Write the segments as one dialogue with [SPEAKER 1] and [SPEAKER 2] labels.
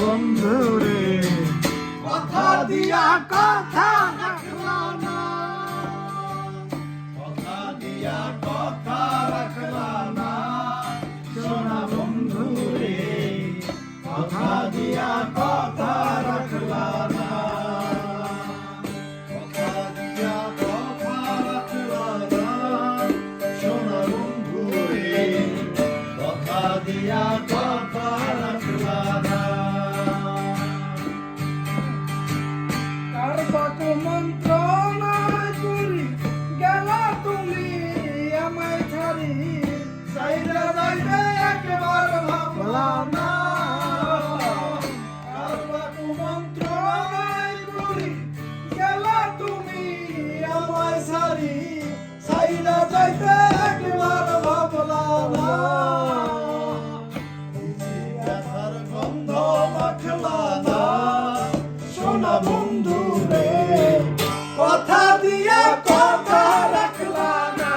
[SPEAKER 1] বন্ধুরে কথা দিয়া কথা রাখলা না, কথা দিয়া কথা রাখলা না, সোনা বন্ধুরে কথা দিয়া কথা রাখলা না, কথা দিয়া কথা রাখলা না, সোনা বন্ধুরে কথা দিয়া কথা রাখলা না। মন্ত্রণায় করি গেলা তুমি আমায় ছাড়ি, চাইরা যাইবে একবার ভাবলা না, মন্ত্রণায় করি গেলা তুমি আমায় ছাড়ি, চাইরা যাইবে একবার ভাবলা না, ব্যথার গন্ধ মাখলা না, সোনা বন্ধু রে কথা দিয়া কথা রাখলা না,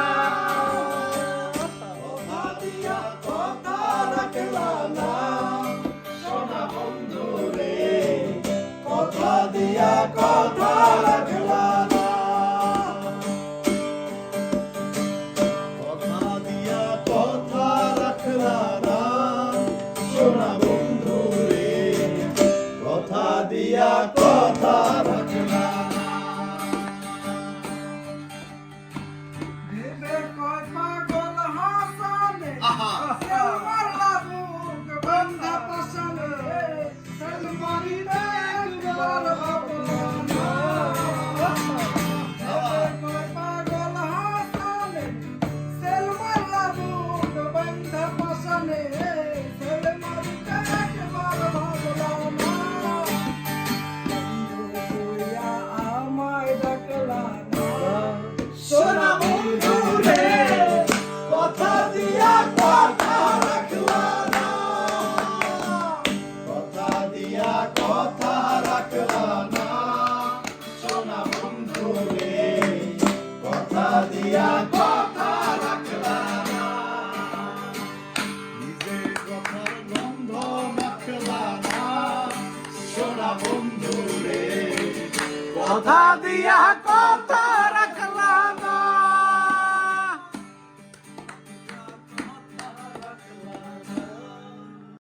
[SPEAKER 1] কথা দিয়া কথা রাখলা না, সোনা বন্ধু রে কথা দিয়া কথা রাখলা না, কথা দিয়া কথা রাখলা না, সোনা বন্ধু রে কথা দিয়া কথা রাখলা না। সোনা বন্ধু রে কথা দিয়া কথা রাখলা না, কথা দিয়া কথা রাখলা না, সোনা বন্ধু রে কথা দিয়া কথা রাখলা না, নিজের কথার গন্ধ মাখলা না, সোনা বন্ধু রে কথা দিয়া কথা